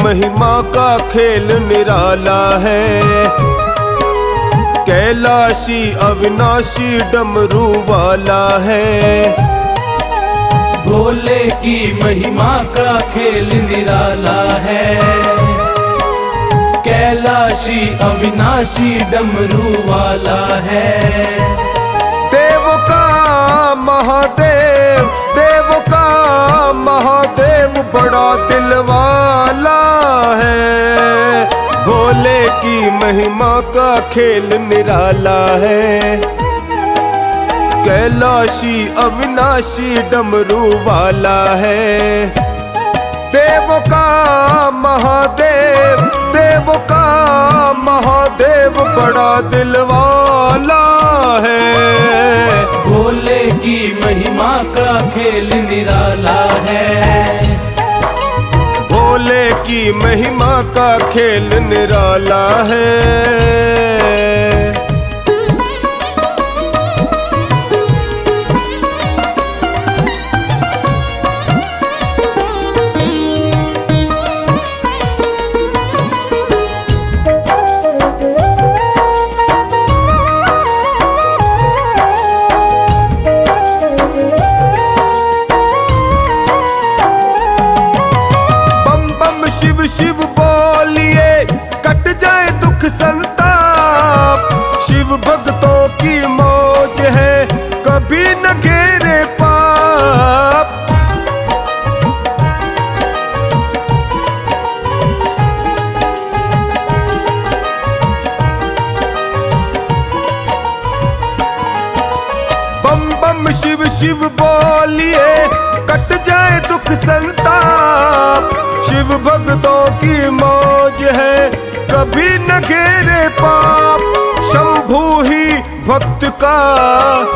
महिमा का खेल निराला है। कैलाशी अविनाशी डमरू वाला है। भोले की महिमा का खेल निराला है। कैलाशी अविनाशी डमरू वाला है। देव का महादेव, देव का महादेव बड़ा दिल वाला है। भोले की महिमा का खेल निराला है। कैलाशी अविनाशी डमरू वाला है। देव का महादेव, देव का महादेव बड़ा दिल वाला है। भोले की महिमा का खेल निराला है। भोले की महिमा का खेल निराला है। शिव शिव बोलिए कट जाए दुख संताप। शिव भक्तों की मौज है कभी न घेरे पाप। बम बम शिव शिव बोलिए कट जाए दुख संताप। शिव भक्तों की मौज है कभी न घेरे पाप। शंभू ही भक्त का,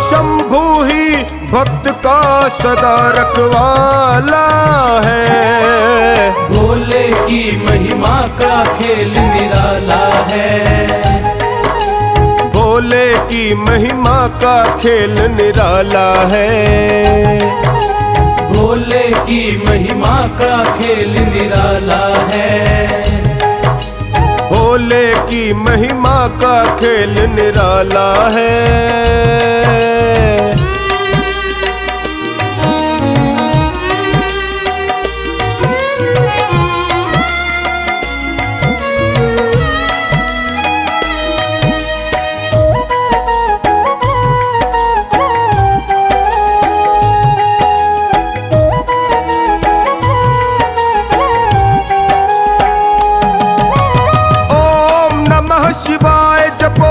शंभू ही भक्त का सदा रखवाला है। भोले की महिमा का खेल निराला है। भोले की महिमा का खेल निराला है। भोले की महिमा का खेल निराला है। भोले की महिमा का खेल निराला है। शिवाय जपो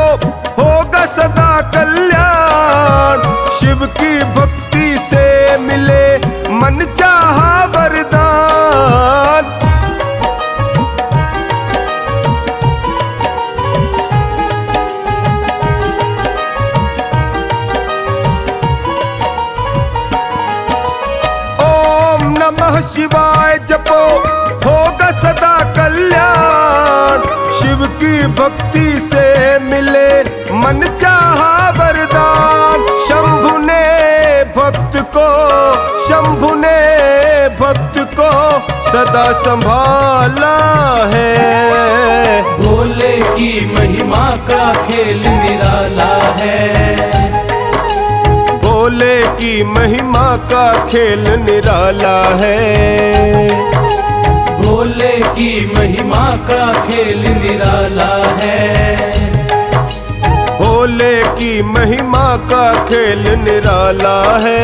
होगा सदा कल्याण। शिव की भक्ति से मिले मन चाहा वरदान। ओम नमः शिवाय जपो होगा सदा कल्याण। शिव की भक्ति से मिले मन चाहा वरदान। शंभु ने भक्त को, शंभु ने भक्त को सदा संभाला है। भोले की महिमा का खेल निराला है। भोले की महिमा का खेल निराला है। भोले की महिमा का खेल निराला है। भोले की महिमा का खेल निराला है।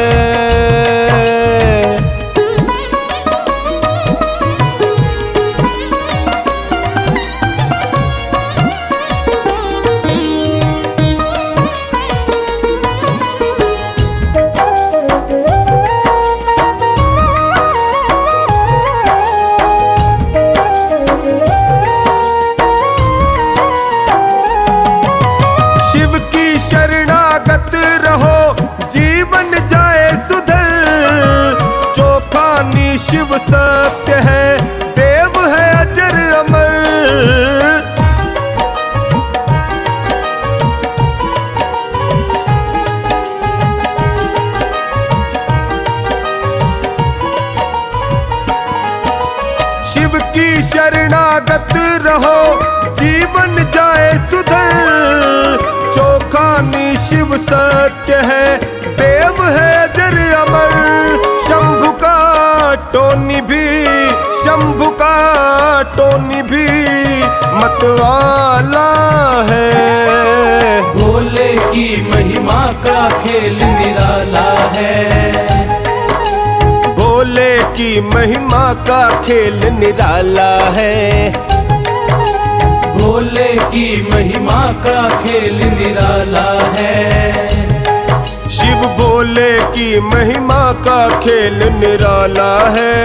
शरणागत रहो जीवन जाए सुधर। शिव सत्य है, देव है अजर अमर। शंभु का टोनी भी, शंभु का टोनी भी मतवाला है। भोले की महिमा का खेल निराला है। भोले की महिमा का खेल निराला है। भोले की महिमा का खेल निराला है। शिव भोले की महिमा का खेल निराला है।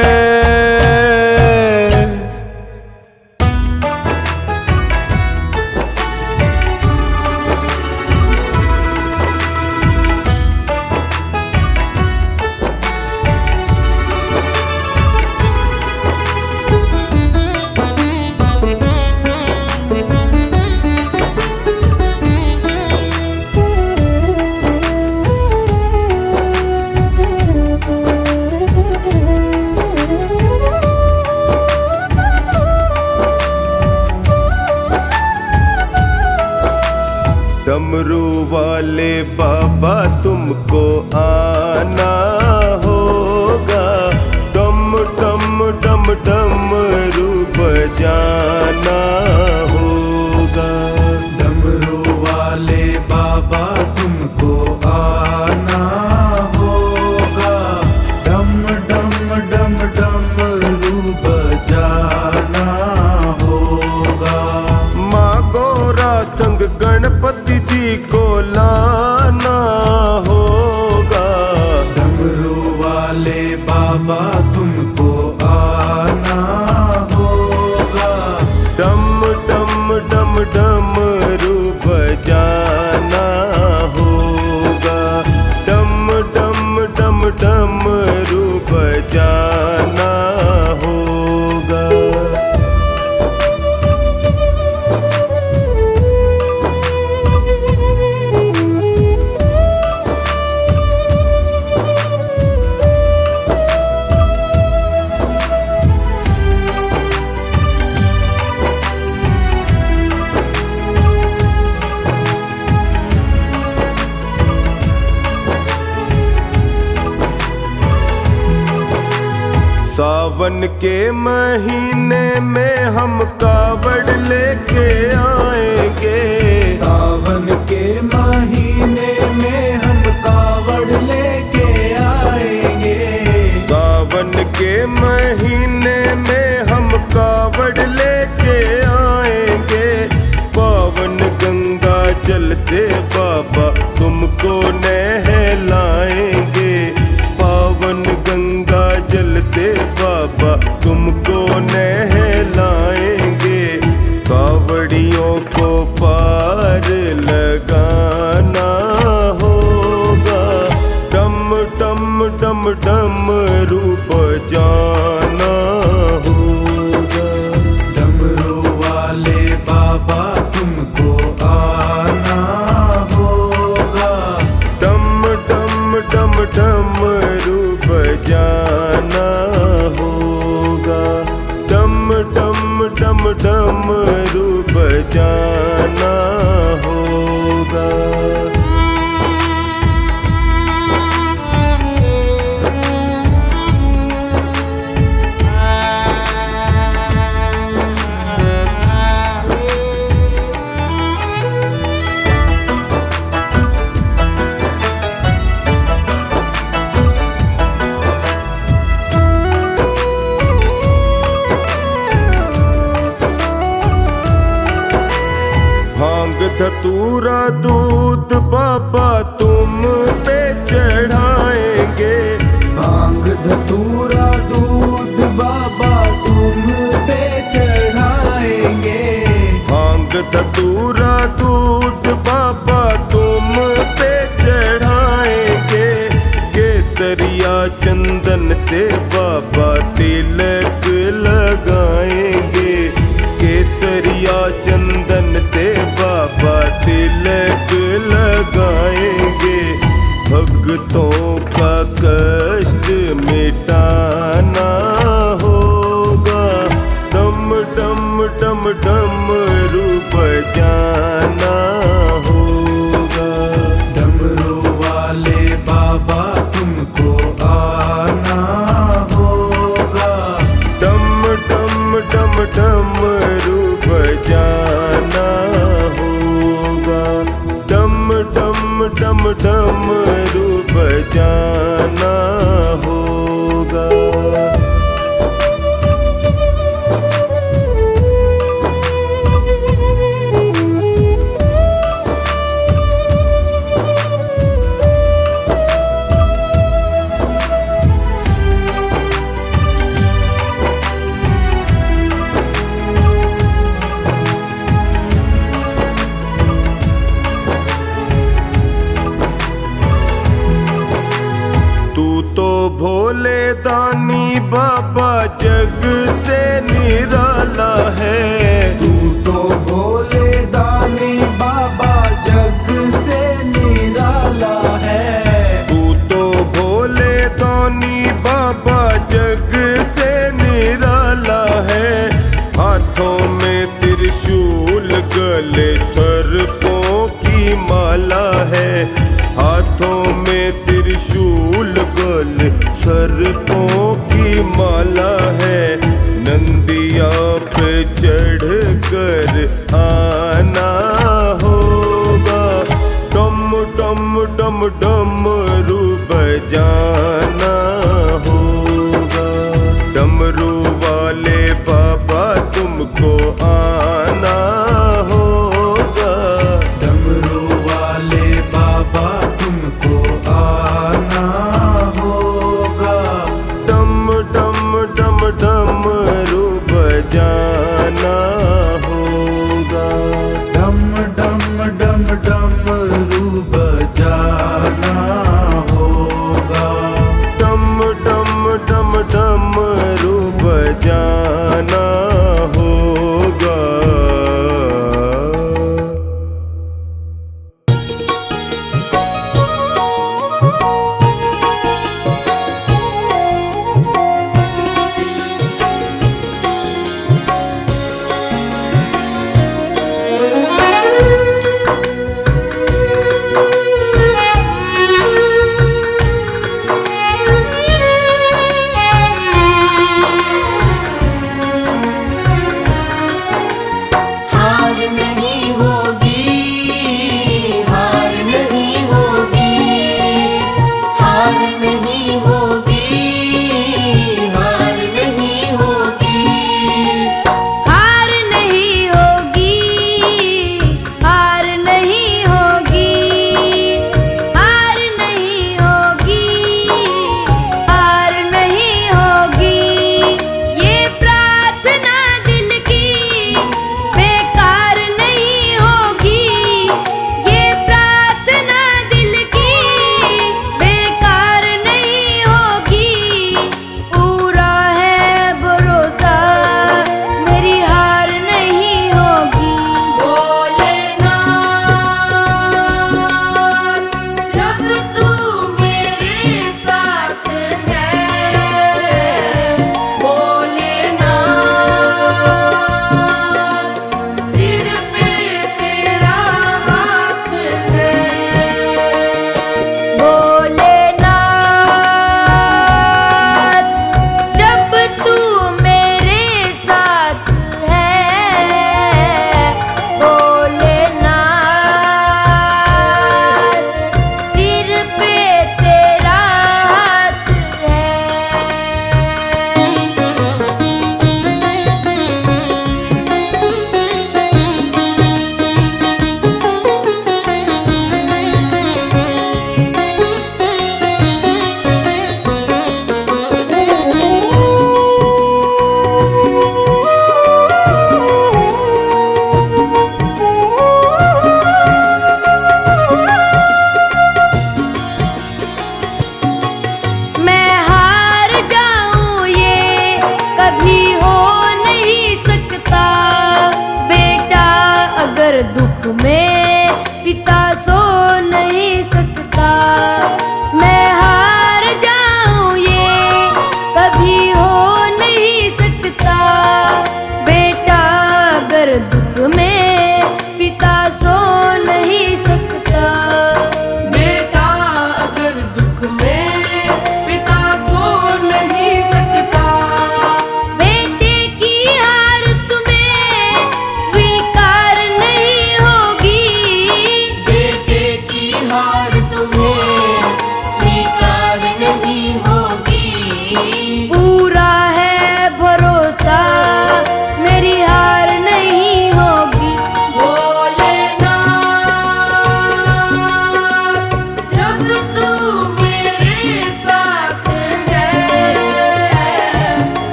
डमरू वाले बाबा तुमको आना होगा, डम डम डम डमरू बजाना होगा। डमरू वाले बाबा तुमको आना होगा, डम डम डम डमरू बजाना होगा। माँ गौरा संग गणपति जी को लाना होगा। डमरू वाले बाबा तुमको आना होगा, डम डम डम डमरू बजाना होगा, डम डम डम डमरू बजाना होगा। सावन के महीने में हम कावड़ लेके आएंगे। सावन के महीने में हम कावड़ लेके आएंगे। सावन के महीने में हम कावड़ लेके आएंगे। पावन गंगा जल से बाबा तुमको नहलाएंगे। पावन गंगा जल से बाबा तुमको नहलाएंगे। कावड़ियों को पार लगाना होगा, डम डम डम डम रूप जाना होगा। डमरू वाले बाबा तुमको आना होगा, डम डम डम डम रूप जाना होगा, डम डम डम डम रूप जाना होगा। भांग धतूरा दूध बाबा तुम पे चढ़ाएंगे। भांग धतूरा दूध बाबा तुम पे चढ़ाएंगे। भांग धतूरा दूध बाबा तुम पे चढ़ाएंगे। केसरिया चंदन से बाबा तिलक लगाएंगे। केसरिया चंदन से बाबा तिलक लगाएंगे। भक्तों का कष्ट मिटाना होगा, डम डम डम डम रूप जाना होगा। डम डम डमरू बजाना होगा। तू तो भोले दानी बाबा जग से निराला है। तू तो भोले दानी बाबा जग से निराला है। तू तो भोले दानी बाबा जग से निराला है। हाथों में त्रिशूल गले सर्पों की माला है। हाथों में त्रिशूल गले सर्पों की माला है। नंदिया पे चढ़ कर आना होगा। डम डम डम डमरू बजाना होगा। डमरू वाले बाबा तुमको आना होगा। डमरू वाले बाबा तुमको आना होगा। डम डम डम डमरू बजाना होगा। डम डम डम डमरू बजाना होगा। डम डम डम डमरू बजाना होगा।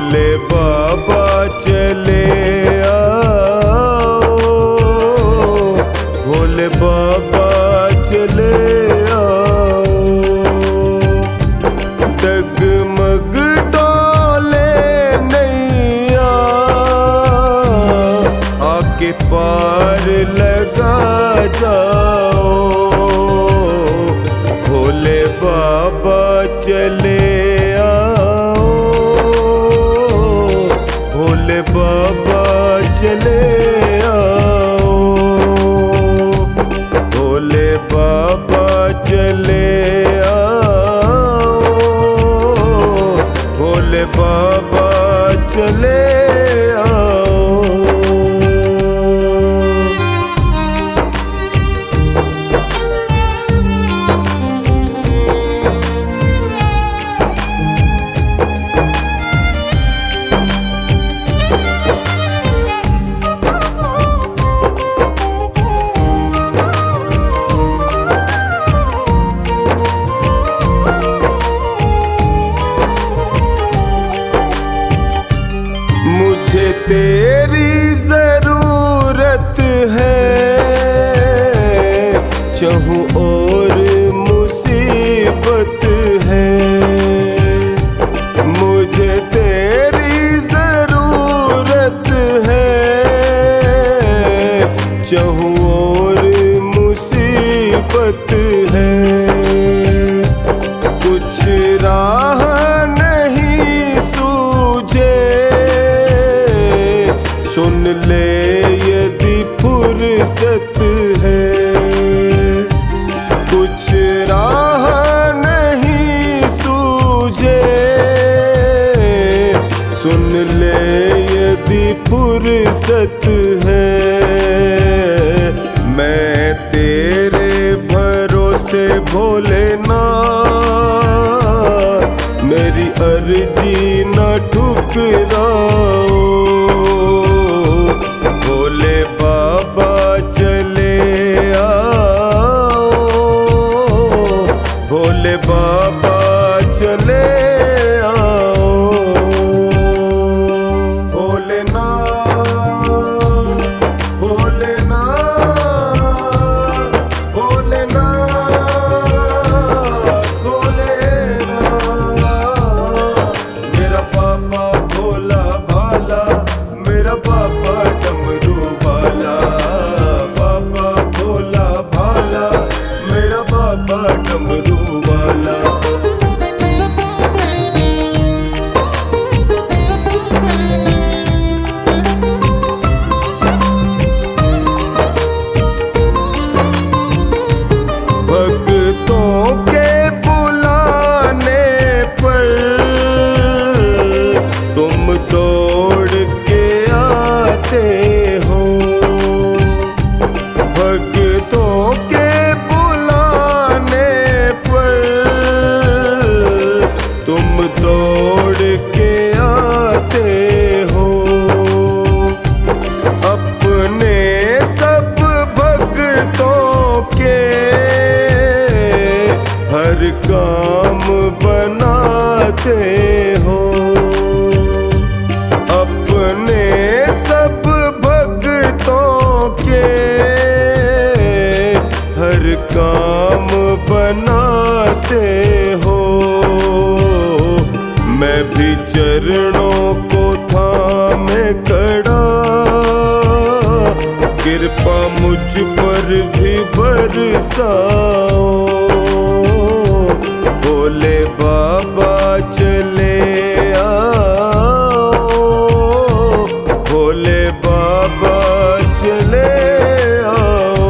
भोले बाबा चले आओ, भोले बाबा चले आओ। डगमग डोले नैया, आके पार लगा जाओ। भोले बाबा चले आओ, भोले बाबा चले आओ, भोले बाबा चले आओ, भोले बाबा चले आओ। मुझे तेरी जरूरत है, चाहूं और मुसीबत है। मुझे तेरी जरूरत है, चाहूं और मुसीबत है। कुछ राह नहीं सूझे, सुन ले यदि फुर्सत है। कुछ राह नहीं सूझे, सुन ले यदि फुर्सत है। मैं तेरे भरोसे भोलेनाथ, मेरी अर्जी न ठुकराओ। भोले बाबा चले आओ, भोले बाबा चले आओ। भोलेनाथ भोलेनाथ भोलेनाथ भोलेनाथ। मेरा बाबा भोला भाला, मेरा बाबा डमरू वाला। बाबा भोला भाला, मेरा बाबा डमरू वाला। भक्तों के बुलाने पर तुम दौड़ के आते हो। भक्तों के बुलाने पर तुम दौड़ के आते हो। अपने सब भक्तों के हर काम बनाते हो। अपने सब भक्तों के हर काम बनाते हो। मैं भी चरणों को थामे खड़ा, कृपा मुझ पर भी बरसाओ। भोले बाबा चले आओ, भोले बाबा चले आओ।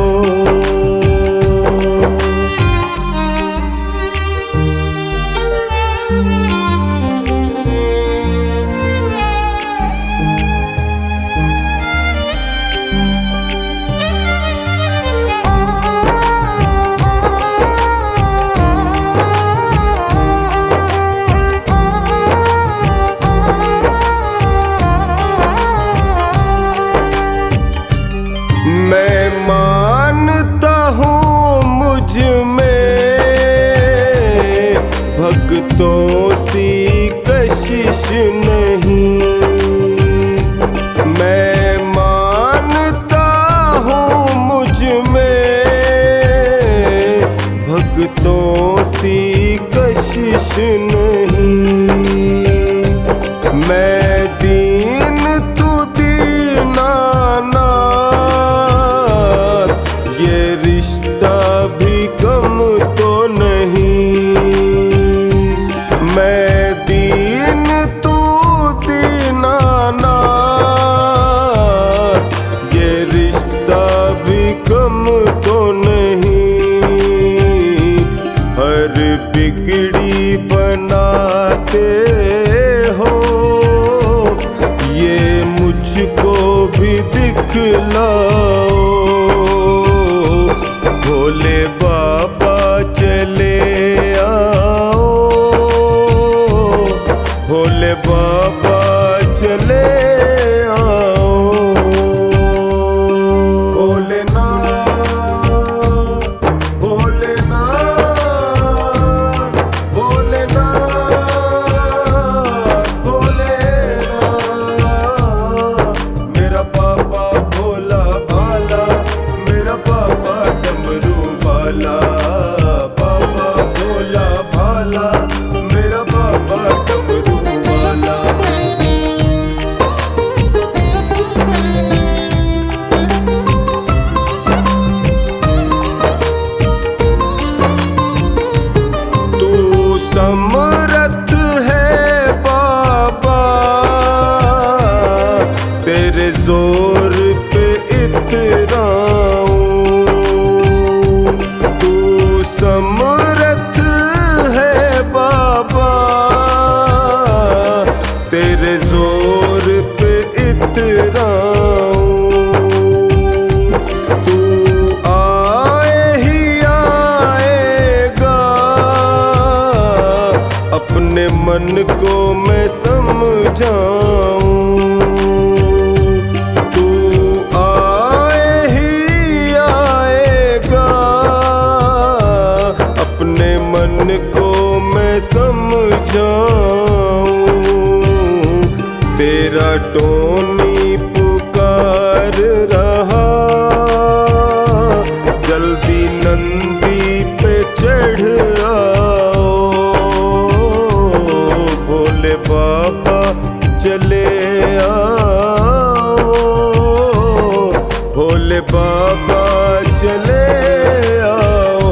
दीन तू दीनानाथ, ये रिश्ता भी कम तो नहीं। मैं दीन तू दीनानाथ, ये रिश्ता भी कम तो नहीं। हर बिगड़ी बनाते हो, ये मुझको भी दिखलाओ। भोले बाबा चले आओ, भोले बाबा चले आओ। भोलेनाथ भोलेनाथ भोलेनाथ भोलेनाथ, मेरा बाबा भोला भाला, मेरा बाबा डमरू वाला। बाबा भोला भाला, मेरा बाबा डमरू वाला। तू समर्थ है बाबा, तेरे जोर पे इतराऊं। तू समर्थ है बाबा, तेरे जोर पे इतराऊं। तू आए ही आएगा, अपने मन को मैं समझाऊं। तू आए ही आएगा, अपने मन को मैं समझाऊं। तेरा टोनी पुकार रहा, जल्दी नंदी पे चढ़ आओ। भोले बाबा चले आओ, भोले बाबा चले आओ।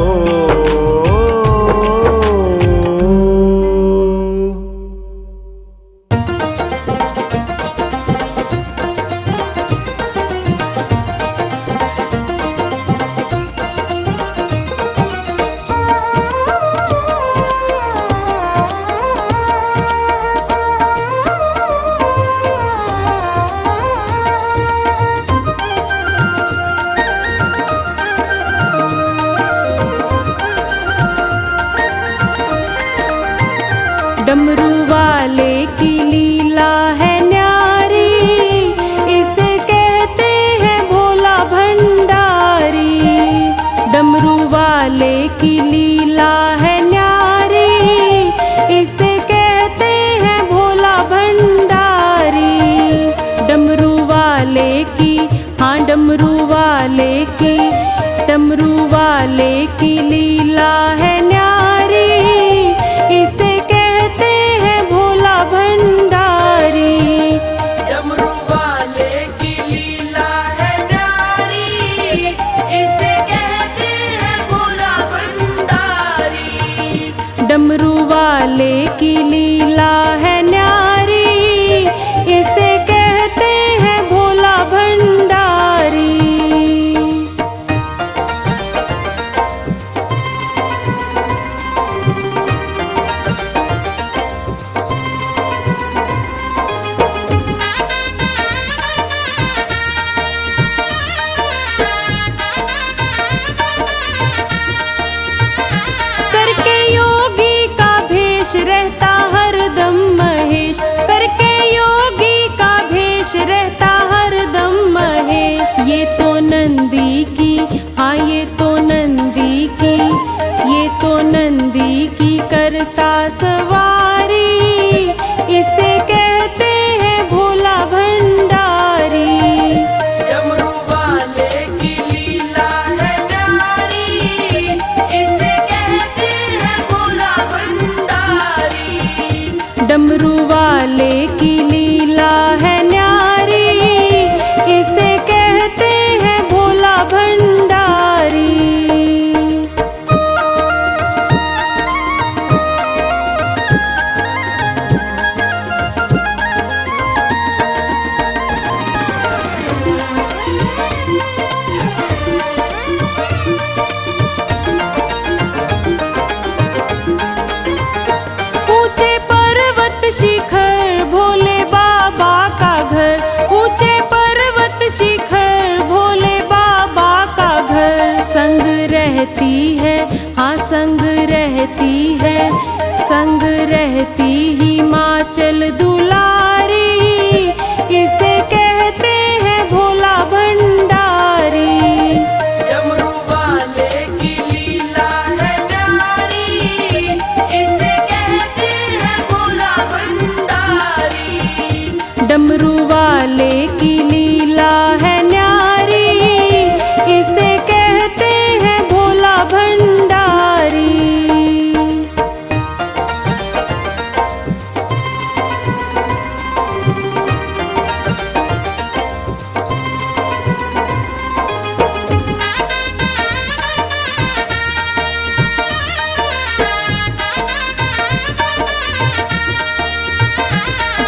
डमरू वाले की लीला है न्यारी, इसे कहते हैं भोला भंडारी।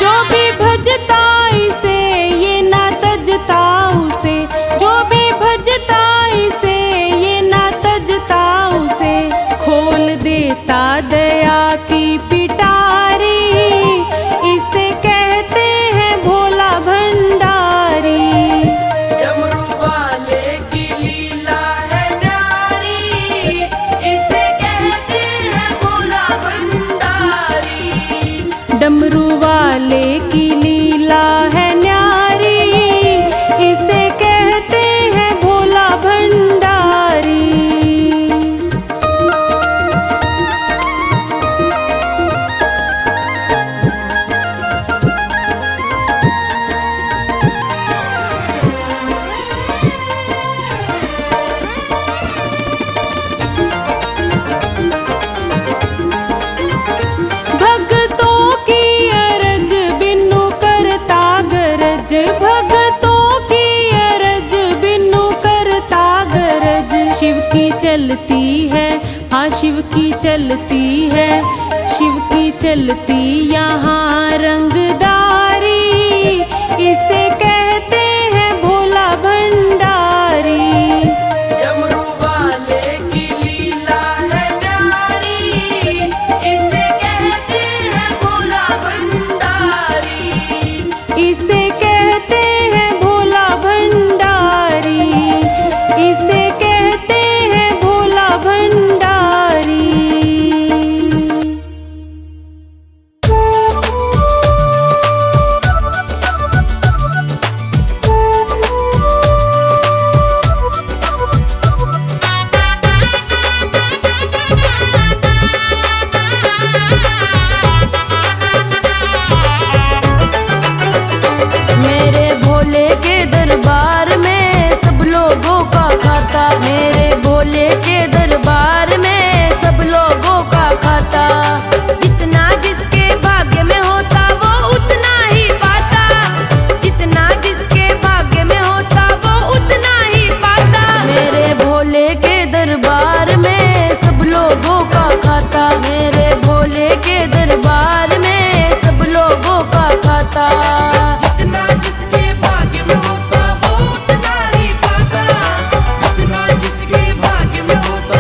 जो भी भजता इसे ये ना तजता उसे, जो भी भजता इसे ये ना तजता उसे, खोल देता दया की पिटारी, इसे कहते हैं भोला भंडारी। डमरू वाले की लीला है न्यारी, इसे कहते हैं भोला भंडारी। डमरू वाले की लीला है न्यारी, इसे कहते हैं भोला भंडारी। भक्तों की अरज बिनु करता गरज, भक्तों की अरज बिनु करता गरज, शिव की चलती है, हाँ शिव की चलती है, शिव की चलती यहाँ रंगदारी, इसे कहते हैं भोला भंडारी। डमरू वाले की लीला है न्यारी, इसे कहते हैं भोला भंडारी। इसे कहते हैं भोला भंडारी, इसे कहते हैं भोला भंडारी। मेरे भोले के दरबार में सब लोगों का खाता, मेरे भोले के दरबार में सब लोगों का खाता। जितना जिसके भाग्य में होता वो उतना ही पाता, जितना जिसके भाग्य में होता वो उतना ही पाता। मेरे भोले के दरबार में सब लोगों का खाता, मेरे भोले के दरबार में सब लोगों का खाता। जितना जिसके भाग्य में होता वो उतना ही पाता, जितना जिसके भाग्य में होता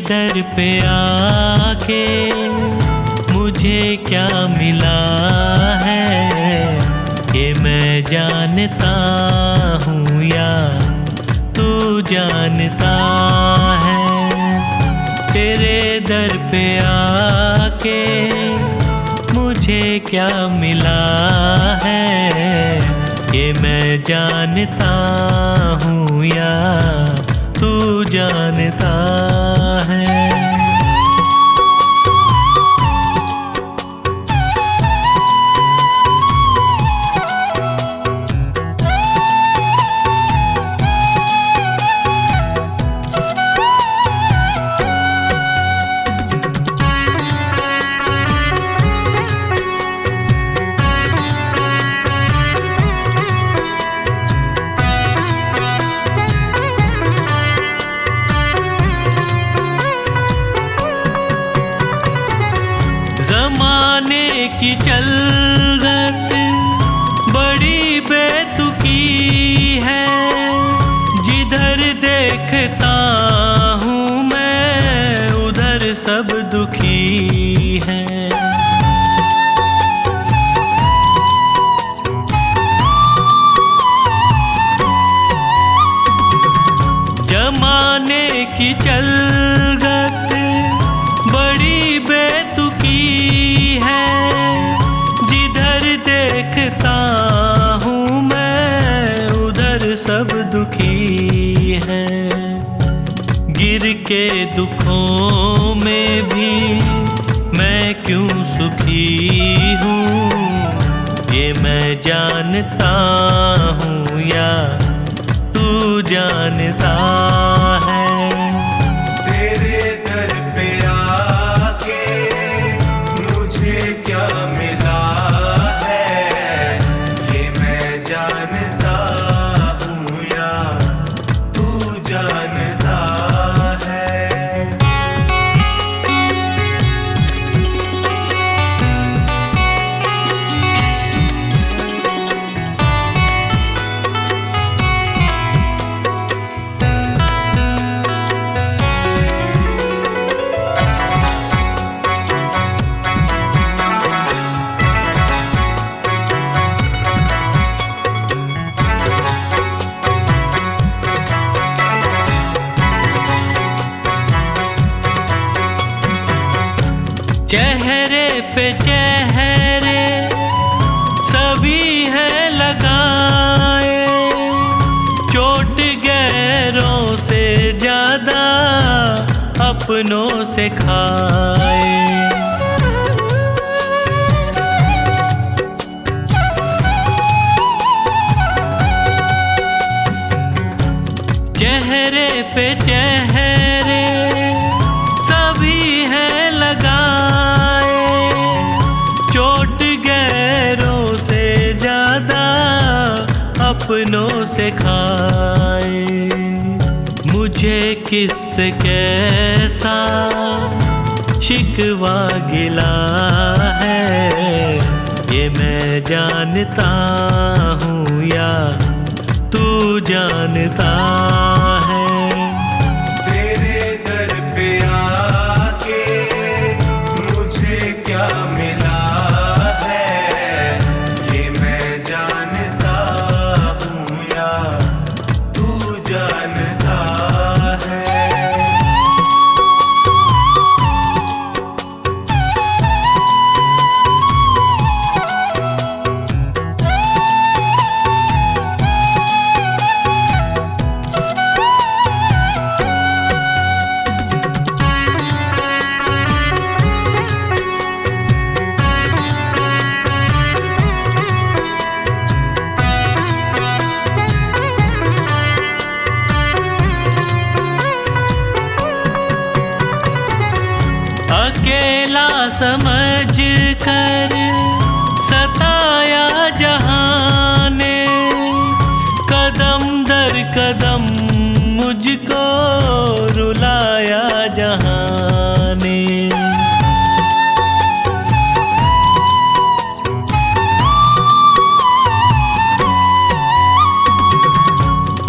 दर पे आके मुझे क्या मिला है, ये मैं जानता हूँ या तू जानता है। तेरे दर पे आके मुझे क्या मिला है, ये मैं जानता हूँ या तू जानता है। ज़माने की चलत बड़ी बेतुकी है, जिधर देखता हूँ मैं उधर सब दुखी हैं। ज़माने की चलत बड़ी बेतुकी है, जिधर देखता हूँ मैं उधर सब दुखी हैं। गिर के दुखों में भी मैं क्यों सुखी हूँ, ये मैं जानता हूँ या तू जानता है। तेरे दर पे आके मुझे क्या मिला है, ये मैं जानता हूँ या तू जानता है। चेहरे पे चेहरे सभी है लगाए, चोट गैरों से ज्यादा अपनों से खाए। चेहरे पे चेहरे सभी है लगाए, चोट गैरों से ज्यादा अपनों से खाए। मुझे किससे कैसा शिकवा गिला है, ये मैं जानता हूँ या तू जानता है। तेरे दर पे आके मुझे क्या मिला है, ये मैं जानता हूँ या तू जानता है। अकेला समझ कर सताया जहाँ ने, कदम दर कदम मुझको रुलाया जहाँ ने।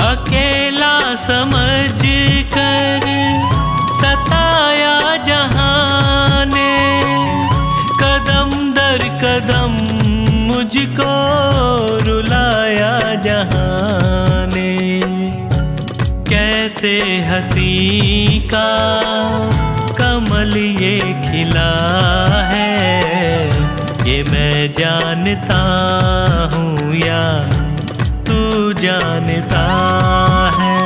अकेला समझ कर सता मुझको रुलाया जहाँ ने। कैसे हंसी का कमल ये खिला है, ये मैं जानता हूँ या तू जानता है।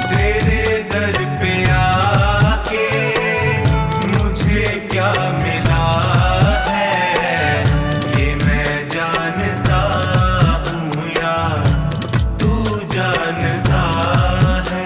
तेरे दर पे आके मुझे क्या मिला है, ये मैं जानता हूँ या तू जानता है।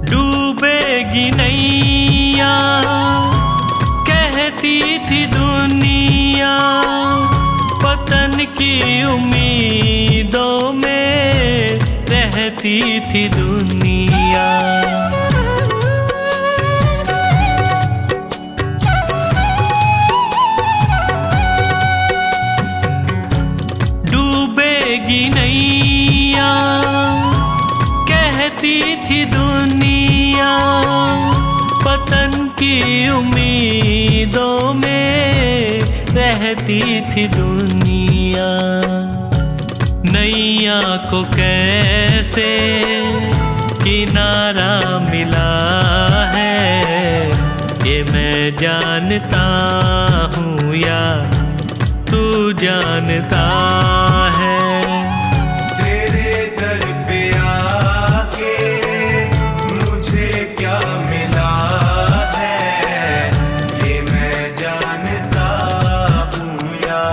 डूबेगी नैया कहती थी दुनिया, पतन की उम्मीदों में रहती थी दुनिया। डूबेगी नैया कहती थी दुनिया, पतन की उम्मीदों में रहती थी दुनिया। नैया को कैसे किनारा मिला है, ये मैं जानता हूँ या तू जानता है। तेरे दर पे आके मुझे क्या मिला है, ये मैं जानता हूँ या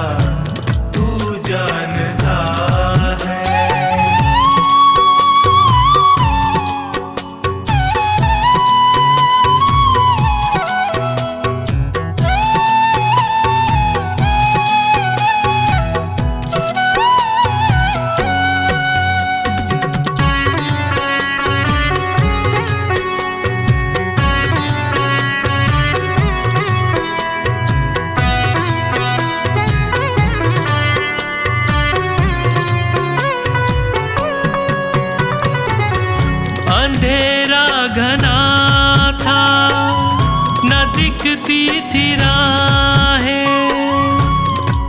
तू जानता है। अंधेरा घना था न दिखती थी राहें,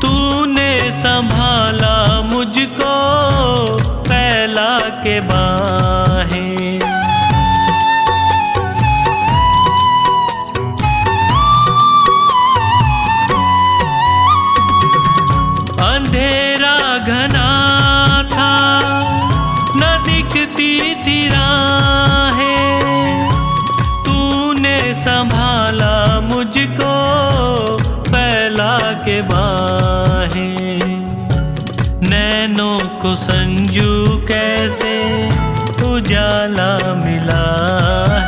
तूने संभाला मुझको फैला के बाहें। अंधेरा घना था न दिखती थी राहें, तूने संभाला मुझको फैला के बाहें। नैनों को संजू कैसे उजाला मिला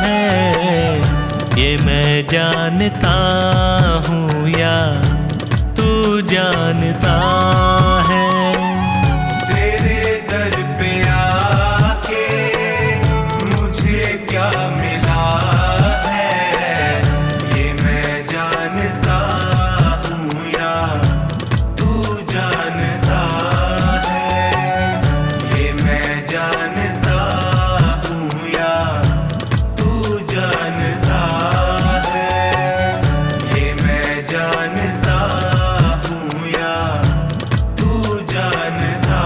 है, ये मैं जानता हूँ या तू जानता है। तेरे दर पे आके मुझे क्या मिला है, ये मैं जानता हूँ या तू जानता है। ये मैं जानता हूँ या तू जानता है, ये मैं जानता हूँ या तू जानता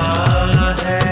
है।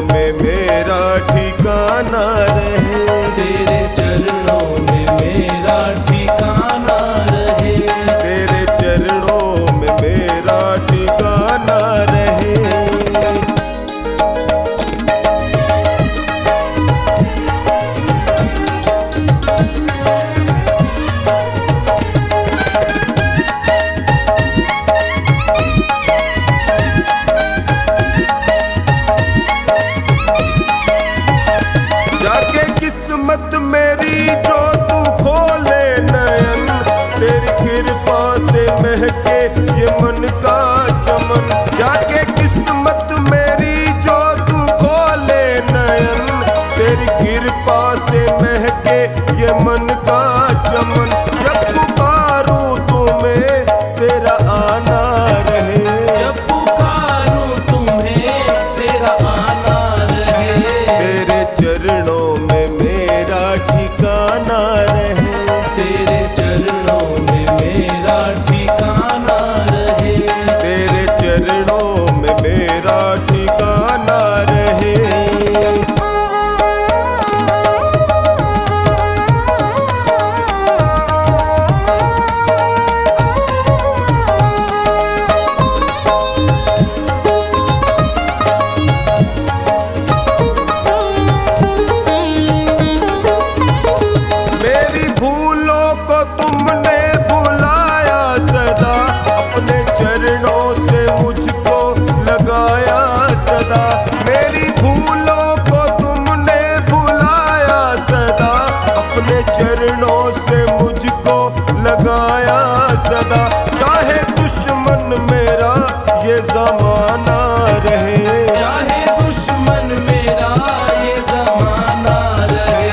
में मेरा ठिकाना रहे, तेरे चरणों में मेरा ठिकाना रहे, तेरे चरणों में मेरा ठिकाना रहे। जाके किस्मत मेरी जो तू खोले नयन, तेरी कृपा से महके ये मन का चमन। जाके किस्मत मेरी जो तू खोले नयन, तेरी कृपा से महके ये मन का चमन। जब पुकारूं तुम्हें तेरा आना रहे, जब पुकारूं तुम्हें तेरा आना रहे, तेरे चरणों में मेरा ठिकाना रहे, तेरे चरणों में मेरा ठिकाना रहे, तेरे चरणों में मेरा ठिकाना रहे। मेरी भूलों को तुमने भुलाया सदा, अपने चरणों से मुझको लगाया सदा। मेरी भूलों को तुमने भुलाया सदा, अपने चरणों से मुझको लगाया सदा। चाहे दुश्मन मेरा ये जमाना रहे, चाहे दुश्मन मेरा ये जमाना रहे,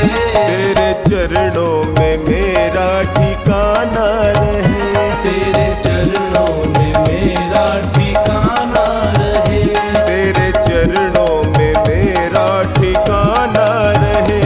तेरे चरणों में मेरा ठिकाना रहे, तेरे चरणों में मेरा ठिकाना रहे, तेरे चरणों में मेरा ठिकाना रहे।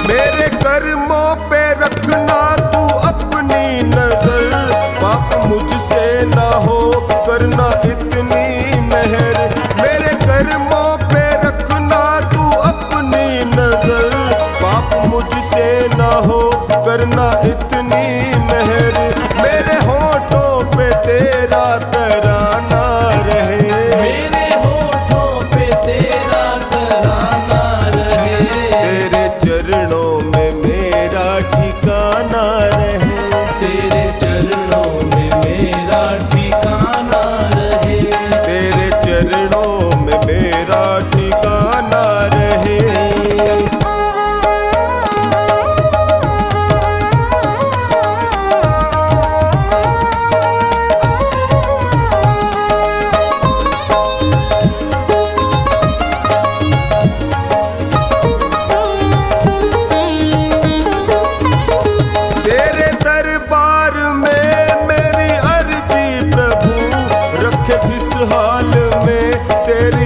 मेरे कर्मों पे रखना तू अपनी नजर, पाप मुझसे ना हो करना इतनी मेहर। मेरे कर्मों पे रखना तू अपनी नजर, पाप मुझसे ना हो करना इतनी मेहर। मेरे होठों पे तेरा तराना रहे, मेरे होठों पे तेरा तराना रहे, तेरे चरणों में मेरा ठिकाना रहे, तेरे चरणों में मेरा ठिकाना रहे, तेरे चरणों में मेरा ठिकाना रहे। तेरे दरबार में मेरी अर्जी प्रभु, रखे जिस हाल में तेरी